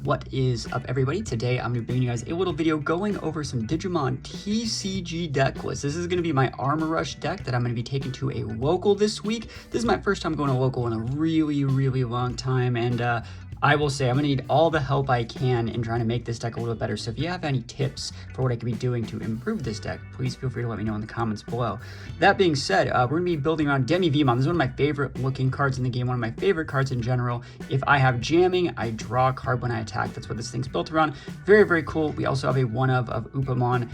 What is up, everybody? Today I'm going to be bringing you guys a little video going over some Digimon TCG deck lists. This is going to be my Armor Rush deck that I'm going to be taking to a local this week. This is my first time going to local in a really long time, and I will say I'm going to need all the help I can in trying to make this deck a little better. So if you have any tips for what I could be doing to improve this deck, please feel free to let me know in the comments below. That being said, we're going to be building around Digimon. This is one of my favorite looking cards in the game, one of my favorite cards in general. If I have jamming, I draw a card when I attack. That's what this thing's built around. Very cool. We also have a one of Upamon.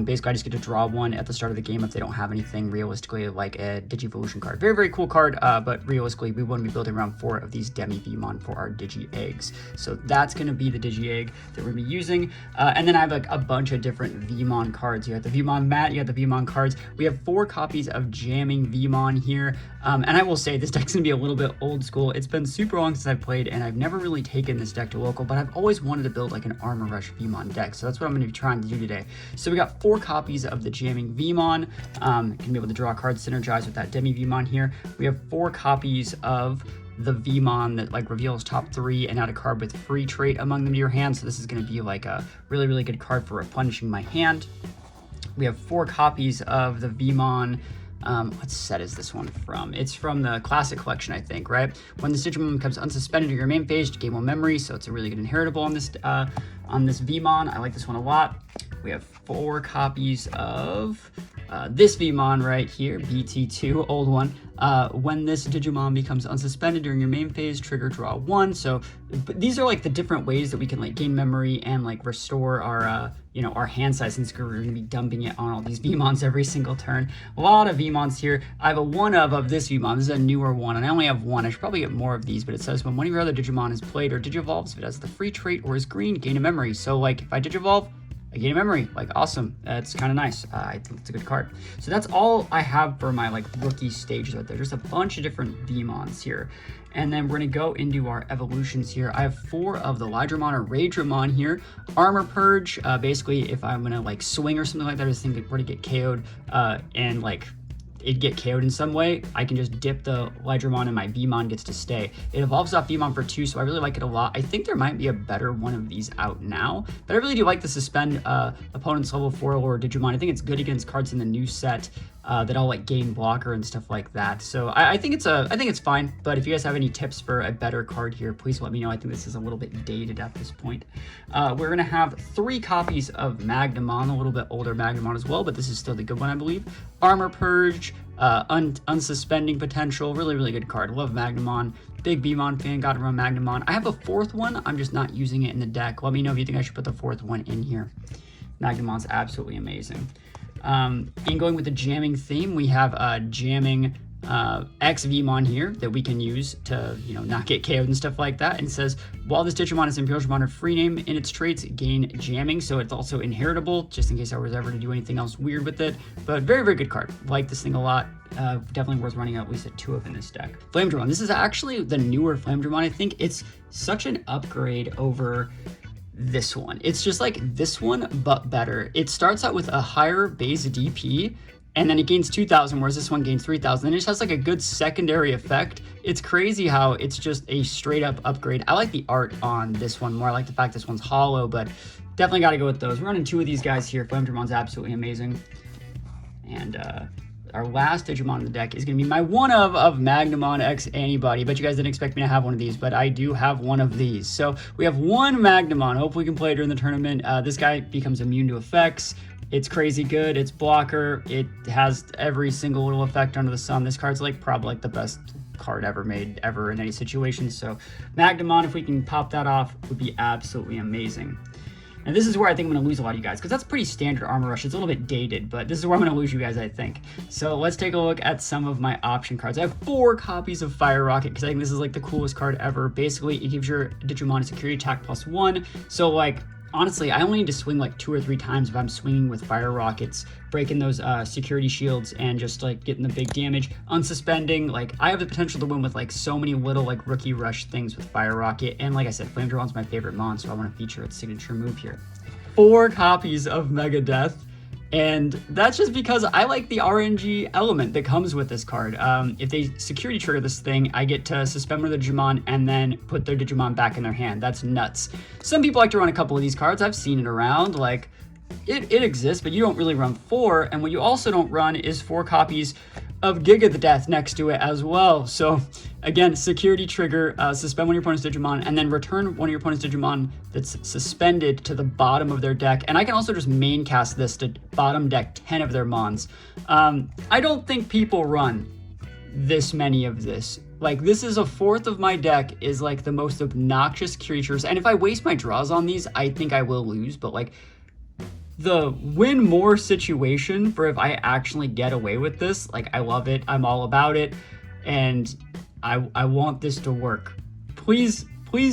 Basically, I just get to draw one at the start of the game if they don't have anything realistically like a Digivolution card. Very cool card, but realistically, we want to be building around 4 of these Digimon for our Digi Eggs. So that's going to be the Digi Egg that we're going to be using. And then I have like a bunch of different Vmon cards. You have the Vmon mat, you have the Vmon cards. We have 4 copies of Jamming Vmon here. And I will say this deck's going to be a little bit old school. It's been super long since I've played, and I've never really taken this deck to local, but I've always wanted to build like an Armor Rush Vmon deck. So that's what I'm going to be trying to do today. So we got 4 copies of the Jamming Vmon. Can be able to draw cards, synergize with that Demi Vmon here. We have 4 copies of the Vmon that like reveals top 3 and add a card with free trait among them to your hand. So this is going to be like a really good card for replenishing my hand. We have 4 copies of the Vmon. What set is this one from? It's from the Classic Collection, I think, right? When this Digimon becomes unsuspended to your main phase, gain 1 memory, so it's a really good inheritable on this Vmon. I like this one a lot. We have 4 copies of this Vmon right here, BT2, old one. When this Digimon becomes unsuspended during your main phase, trigger draw 1. So these are like the different ways that we can like gain memory and like restore our our hand size, since we're going to be dumping it on all these Vmons every single turn. A lot of Vmons here. I have a one of this Vmon. This is a newer one, and I only have 1. I should probably get more of these, but it says when one of your other Digimon is played or Digivolves, if it has the free trait or is green, gain a memory. So like if I Digivolve, I gain a memory. Like, awesome. That's kind of nice. I think it's a good card. So that's all I have for my like rookie stages right there. There's a bunch of different Vmons here. And then we're going to go into our evolutions here. I have 4 of the Lydramon or Raydramon here. Armor Purge, basically if I'm going to like swing or something like that, I just think it were to get KO'd and like it'd get KO'd in some way, I can just dip the Lydramon and my Vmon gets to stay. It evolves off Vmon for 2, so I really like it a lot. I think there might be a better one of these out now, but I really do like the suspend opponent's level 4 lore Digimon. I think it's good against cards in the new set that all like gain blocker and stuff like that. So I think it's fine, but if you guys have any tips for a better card here, please let me know. I think this is a little bit dated at this point. We're gonna have 3 copies of Magnamon, a little bit older Magnamon as well, but this is still the good one, I believe. Armor Purge, unsuspending potential, really good card. Love Magnamon. Big Vmon fan, gotta run Magnamon. I have a 4th one, I'm just not using it in the deck. Let me know if you think I should put the 4th one in here. Magnamon's absolutely amazing. In going with the jamming theme, we have jamming X Vmon here that we can use to, not get KO'd and stuff like that. And it says, while this Digimon is Imperial or free name in its traits, gain jamming. So it's also inheritable, just in case I was ever to do anything else weird with it. But very good card. Like this thing a lot. Definitely worth running at least 2 of in this deck. Flame Dramon. This is actually the newer Flame Dramon. I think it's such an upgrade over this one. It's just like this one, but better. It starts out with a higher base DP, and then it gains 2,000, whereas this one gains 3,000. And it just has like a good secondary effect. It's crazy how it's just a straight up upgrade. I like the art on this one more. I like the fact this one's hollow, but definitely got to go with those. We're running 2 of these guys here. Flame Dramon's absolutely amazing. And our last Digimon in the deck is going to be my one of Magnamon X Antibody. Bet you guys didn't expect me to have one of these, but I do have one of these. So we have 1 Magnamon. Hopefully we can play it during the tournament. This guy becomes immune to effects. It's crazy good. It's blocker. It has every single little effect under the sun. This card's like probably like the best card ever made ever in any situation. So Magnamon, if we can pop that off, would be absolutely amazing. And this is where I think I'm going to lose a lot of you guys, because that's pretty standard Armor Rush. It's a little bit dated, but this is where I'm going to lose you guys, I think. So let's take a look at some of my option cards. I have 4 copies of Fire Rocket, because I think this is like the coolest card ever. Basically, it gives your Digimon a security attack +1. So like, honestly, I only need to swing like 2 or 3 times if I'm swinging with Fire Rockets, breaking those security shields and just like getting the big damage. Unsuspending, like I have the potential to win with like so many little like rookie rush things with Fire Rocket. And like I said, Flame Dramon's my favorite mon, so I want to feature its signature move here. 4 copies of Mega Death. And that's just because I like the RNG element that comes with this card. If they security trigger this thing, I get to suspend one of the Digimon and then put their Digimon back in their hand. That's nuts. Some people like to run a couple of these cards. I've seen it around. Like, it exists, but you don't really run 4. And what you also don't run is 4 copies of Giga the Death next to it as well. So again, security trigger, suspend one of your opponent's Digimon, and then return one of your opponent's Digimon that's suspended to the bottom of their deck. And I can also just main cast this to bottom deck 10 of their Mons. I don't think people run this many of this. Like, this is a fourth of my deck is like the most obnoxious creatures. And if I waste my draws on these, I think I will lose, but like, the win more situation for if I actually get away with this, like, I love it. I'm all about it. And I want this to work. Please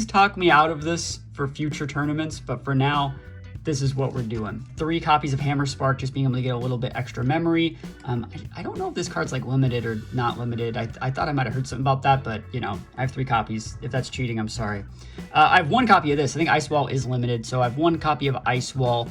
talk me out of this for future tournaments. But for now, this is what we're doing. 3 copies of Hammer Spark, just being able to get a little bit extra memory. I don't know if this card's like limited or not limited. I thought I might have heard something about that, but you know, I have 3 copies. If that's cheating, I'm sorry. I have 1 copy of this. I think Ice Wall is limited. So I have 1 copy of Ice Wall.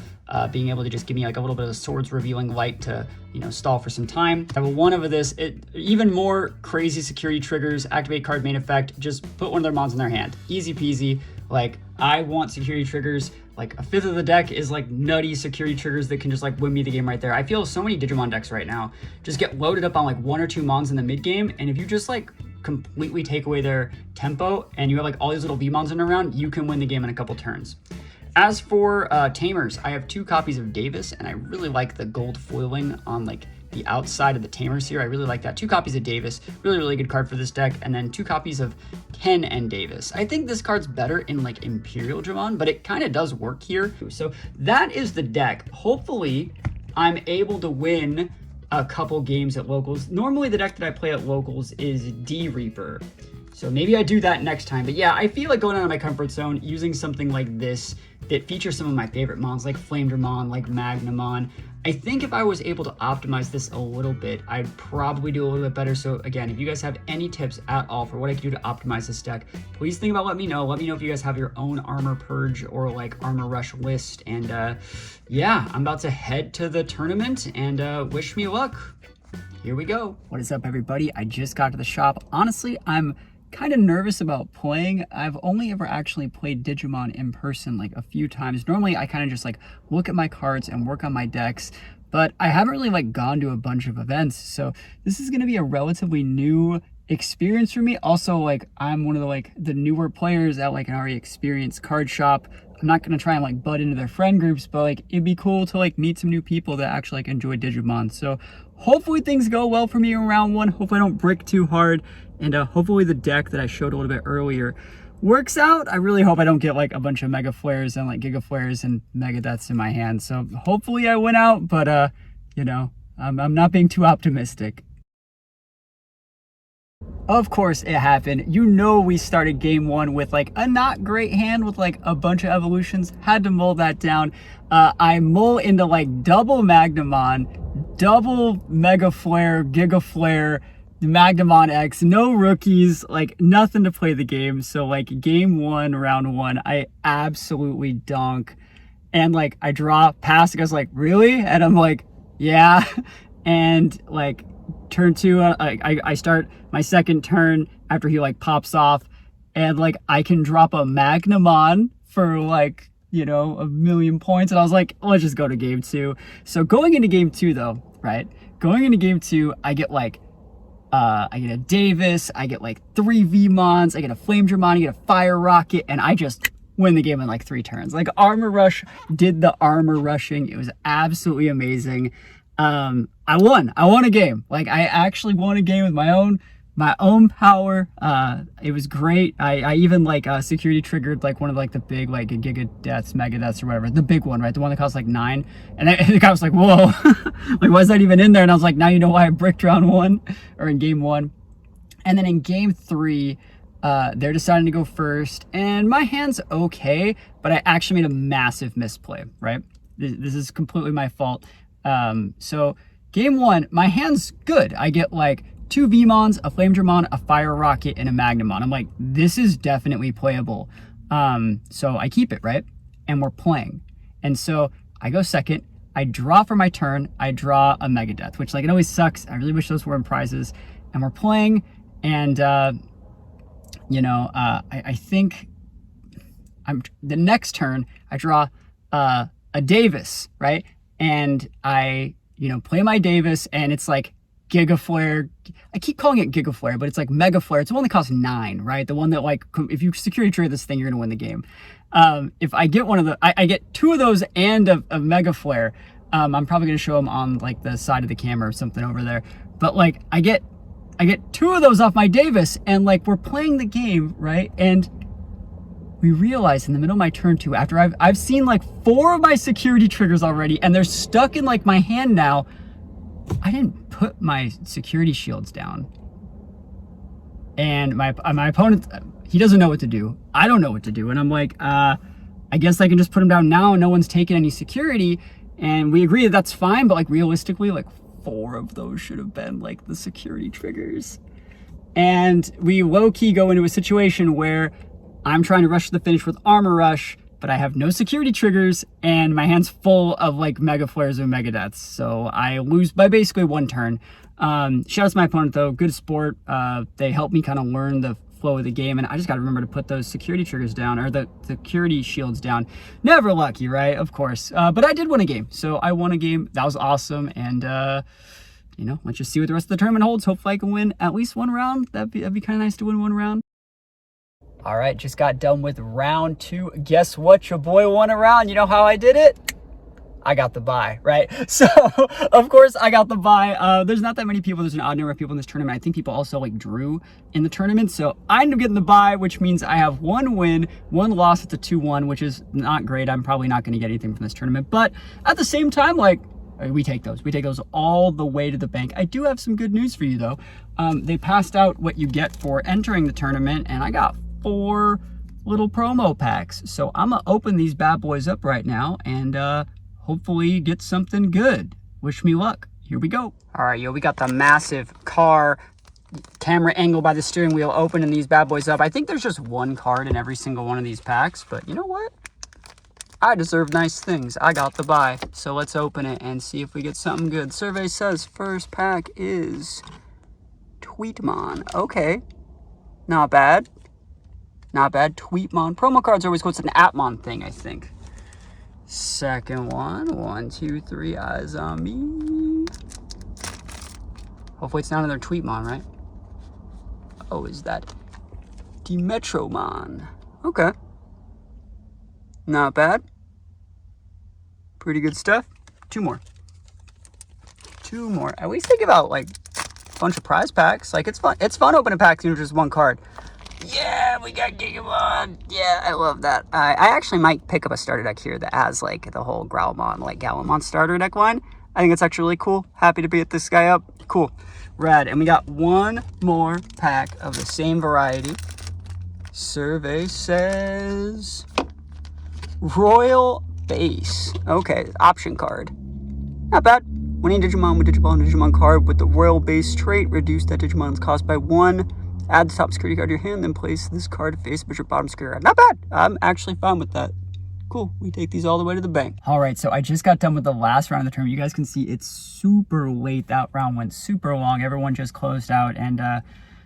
Being able to just give me like a little bit of Swords Revealing Light to, you know, stall for some time. I have a 1 of this. Even more crazy security triggers, activate card main effect, just put one of their Mons in their hand. Easy peasy. Like, I want security triggers. Like, a fifth of the deck is like nutty security triggers that can just like win me the game right there. I feel so many Digimon decks right now just get loaded up on like 1 or 2 Mons in the mid game, and if you just like completely take away their tempo and you have like all these little V-Mons in around, you can win the game in a couple turns. As for Tamers, I have 2 copies of Davis, and I really like the gold foiling on like the outside of the Tamers here. I really like that. 2 copies of Davis, really good card for this deck, and then 2 copies of Ken and Davis. I think this card's better in like Imperial Dramon, but it kind of does work here. So that is the deck. Hopefully, I'm able to win a couple games at locals. Normally, the deck that I play at locals is D Reaper. So maybe I do that next time. But yeah, I feel like going out of my comfort zone, using something like this that features some of my favorite Mons, like Flame Dramon, like Magnamon. I think if I was able to optimize this a little bit, I'd probably do a little bit better. So again, if you guys have any tips at all for what I can do to optimize this deck, please think about letting me know. Let me know if you guys have your own Armor Purge or like Armor Rush list. And yeah, I'm about to head to the tournament, and wish me luck. Here we go. What is up, everybody? I just got to the shop. Honestly, I'm kind of nervous about playing. I've only ever actually played Digimon in person like a few times. Normally I kind of just like look at my cards and work on my decks, but I haven't really like gone to a bunch of events, so this is going to be a relatively new experience for me. Also, like, I'm one of the newer players at like an already experienced card shop. I'm not going to try and like butt into their friend groups, but like it'd be cool to like meet some new people that actually like enjoy Digimon. So hopefully things go well for me in round 1. Hopefully I don't brick too hard, and hopefully the deck that I showed a little bit earlier works out. I really hope I don't get like a bunch of Mega Flares and like Giga Flares and Mega Deaths in my hand. So hopefully I win out, but you know, I'm not being too optimistic. Of course it happened. You know, we started game 1 with like a not great hand with like a bunch of evolutions. Had to mull that down. I mull into like double Magnamon, double Mega Flare, Giga Flare, Magnamon X, no rookies, like nothing to play the game. So like game 1, round 1, I absolutely donk. And like I draw pass, I was like, really? And I'm like, yeah. And like turn 2, I start my second turn after he like pops off, and like I can drop a Magnamon for like, you know, 1,000,000 points. And I was like, let's just go to game 2. So going into game 2 though, right? Going into game 2, I get like I get a Davis, I get like 3 V-Mons, I get a Flame Dramon, I get a Fire Rocket, and I just win the game in like 3 turns. Like Armor Rush did the armor rushing. It was absolutely amazing. I won a game. Like I actually won a game with my own power. It was great. I even like security triggered like one of like the big like Giga Deaths, Mega Deaths or whatever, the big one, right? The one that costs like 9. And the guy was like, whoa, like why is that even in there? And I was like, now you know why I bricked round 1 or in game 1. And then in game 3, they're deciding to go first, and my hand's okay, but I actually made a massive misplay, right? This is completely my fault. So game 1, my hand's good. I get like 2 V-Mons, a Flame Dramon, a Fire Rocket, and a Magnamon. I'm like, this is definitely playable. So I keep it, right? And we're playing. And so I go second. I draw for my turn, I draw a Megadeth, which like it always sucks. I really wish those were in prizes. And we're playing, and I think the next turn I draw a Davis, right? And I play my Davis, and it's like Giga Flare. I keep calling it Giga Flare, but it's like Mega Flare. It's the one that costs 9, right? The one that, like, if you security trade this thing, you're gonna win the game. If I get one of the, I get 2 of those and a Mega Flare. I'm probably gonna show them on like the side of the camera or something over there. But like I get 2 of those off my Davis, and like we're playing the game, right? And we realize in the middle of my turn 2, after I've seen like 4 of my security triggers already, and they're stuck in like my hand now. I didn't put my security shields down, and my opponent, he doesn't know what to do. I don't know what to do, and I'm like, I guess I can just put them down now. No one's taking any security, and we agree that that's fine. But like realistically, like 4 of those should have been like the security triggers, and we low-key go into a situation where I'm trying to rush to the finish with Armor Rush, but I have no security triggers, and my hand's full of like Mega Flares and Mega Deaths. So I lose by basically 1 turn. Shout out to my opponent though, good sport. They helped me kind of learn the flow of the game, and I just got to remember to put those security triggers down, or the security shields down. Never lucky, right? Of course. But I did win a game. So I won a game. That was awesome. And, let's just see what the rest of the tournament holds. Hopefully I can win at least 1 round. That'd be kind of nice to win 1 round. All right, just got done with round 2. Guess what? Your boy won a round. You know how I did it? I got the bye, right? So, of course, I got the bye. There's not that many people. There's an odd number of people in this tournament. I think people also like drew in the tournament. So I end up getting the bye, which means I have 1 win, 1 loss. It's a 2-1, which is not great. I'm probably not going to get anything from this tournament. But at the same time, like, we take those. We take those all the way to the bank. I do have some good news for you, though. They passed out what you get for entering the tournament, and I got 4 little promo packs. So I'm gonna open these bad boys up right now and hopefully get something good. Wish me luck. Here we go. All right, yo, we got the massive car camera angle by the steering wheel opening these bad boys up. I think there's just 1 card in every single one of these packs, but you know what? I deserve nice things. I got the buy. So let's open it and see if we get something good. Survey says first pack is Tweetmon. Okay, not bad. Not bad. Tweetmon. Promo cards are always cool. It's an Atmon thing, I think. Second one. 1, 2, 3. Eyes on me. Hopefully it's not another Tweetmon, right? Oh, is that Dimetromon? Okay. Not bad. Pretty good stuff. 2 more. 2 more. At least they give out like a bunch of prize packs. Like it's fun. It's fun opening packs, just 1 card. Yeah, we got Digimon. Yeah, I love that. I actually might pick up a starter deck here that has like the whole Growlmon, like Gallimon starter deck line. I think it's actually really cool. Happy to beat this guy up. Cool. Rad. And we got 1 more pack of the same variety. Survey says Royal Base. Okay, option card. Not bad. Winning Digimon with Digimon card with the Royal Base trait. Reduce that Digimon's cost by 1. Add the top security card to your hand, then place this card face up as your bottom security card. Not bad. I'm actually fine with that. Cool. We take these all the way to the bank. All right, so I just got done with the last round of the tournament. You guys can see it's super late. That round went super long. Everyone just closed out, and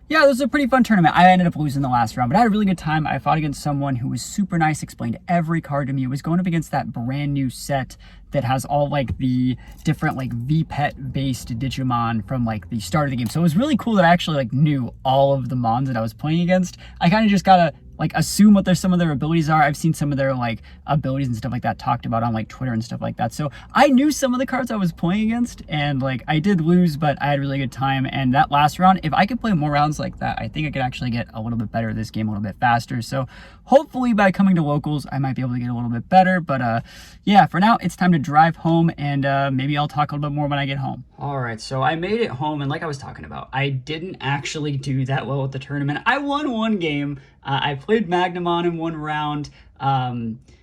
yeah, this was a pretty fun tournament. I ended up losing the last round, but I had a really good time. I fought against someone who was super nice, explained every card to me. It was going up against that brand new set that has all like the different like VPET based Digimon from like the start of the game. So it was really cool that I actually like knew all of the Mons that I was playing against. I kind of just gotta like assume what some of their abilities are. I've seen some of their like abilities and stuff like that talked about on like Twitter and stuff like that. So I knew some of the cards I was playing against, and like I did lose, but I had a really good time. And that last round, if I could play more rounds like that, I think I could actually get a little bit better at this game, a little bit faster. So hopefully by coming to locals, I might be able to get a little bit better. But yeah, for now, it's time to drive home, and maybe I'll talk a little bit more when I get home. All right, so I made it home, and like I was talking about, I didn't actually do that well at the tournament. I won 1 game. I played Magnamon in 1 round.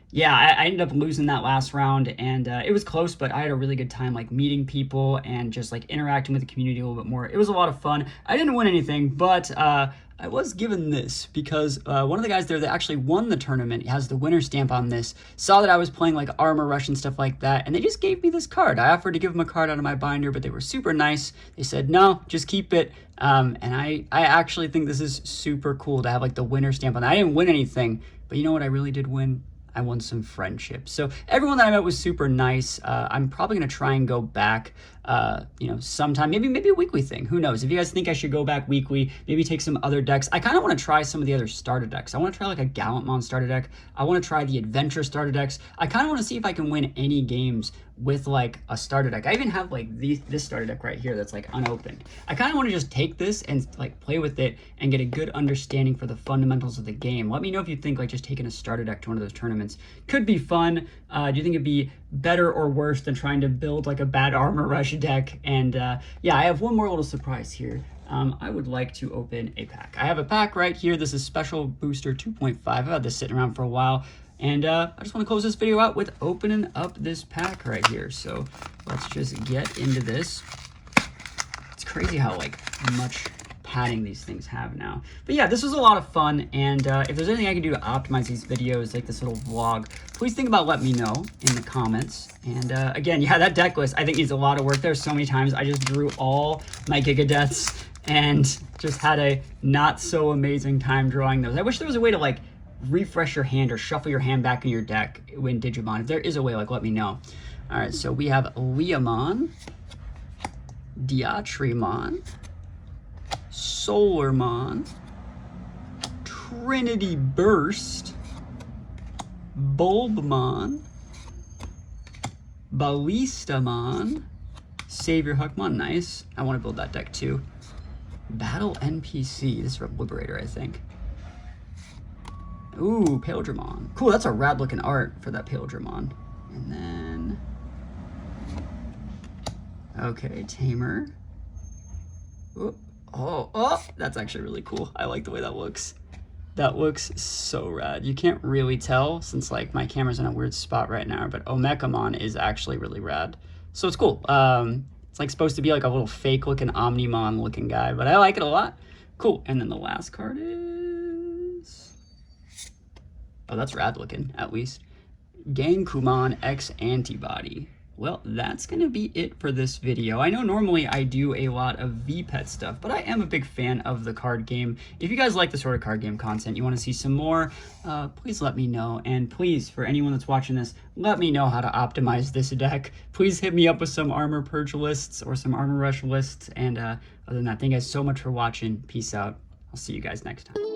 Yeah, I ended up losing that last round, and it was close, but I had a really good time like meeting people and just like interacting with the community a little bit more. It was a lot of fun. I didn't win anything, but I was given this because one of the guys there that actually won the tournament has the winner stamp on this, saw that I was playing like Armor Rush and stuff like that, and they just gave me this card. I offered to give them a card out of my binder, but they were super nice. They said, no, just keep it. And I actually think this is super cool to have like the winner stamp on that. I didn't win anything, but you know what I really did win? I won some friendships. So everyone that I met was super nice. I'm probably gonna try and go back, sometime, maybe a weekly thing. Who knows? If you guys think I should go back weekly, maybe take some other decks. I kind of want to try some of the other starter decks. I want to try like a Gallantmon starter deck. I want to try the Adventure starter decks. I kind of want to see if I can win any games with like a starter deck. I even have like this starter deck right here that's like unopened. I kind of want to just take this and like play with it and get a good understanding for the fundamentals of the game. Let me know if you think like just taking a starter deck to one of those tournaments could be fun. Do you think it'd be better or worse than trying to build like a bad Armor Rush deck? And yeah, I have one more little surprise here. I would like to open a pack. I have a pack right here. This is Special Booster 2.5. I've had this sitting around for a while. And I just want to close this video out with opening up this pack right here. So let's just get into this. It's crazy how like much padding these things have now. But yeah, this was a lot of fun. And if there's anything I can do to optimize these videos, like this little vlog, please think about letting me know in the comments. And again, yeah, that deck list I think needs a lot of work. There's so many times I just drew all my Giga Deaths and just had a not so amazing time drawing those. I wish there was a way to like refresh your hand or shuffle your hand back in your deck when Digimon. If there is a way, like let me know. All right, so we have Leomon, Diatrimon, Solarmon, Trinity Burst, Bulbmon, Ballistamon, Savior Huckmon, nice. I want to build that deck too. Battle NPC, this is from Liberator, I think. Ooh, Paildramon. Cool, that's a rad looking art for that Paildramon. And then, okay, Tamer. Oh, that's actually really cool. I like the way that looks. That looks so rad. You can't really tell since like my camera's in a weird spot right now, but Omekamon is actually really rad. So it's cool. It's like supposed to be like a little fake looking Omnimon looking guy, but I like it a lot. Cool, and then the last card is... oh, that's rad looking, at least. Gankumon X Antibody. Well, that's going to be it for this video. I know normally I do a lot of VPET stuff, but I am a big fan of the card game. If you guys like the sort of card game content, you want to see some more, please let me know. And please, for anyone that's watching this, let me know how to optimize this deck. Please hit me up with some Armor Purge lists or some Armor Rush lists. And other than that, thank you guys so much for watching. Peace out. I'll see you guys next time.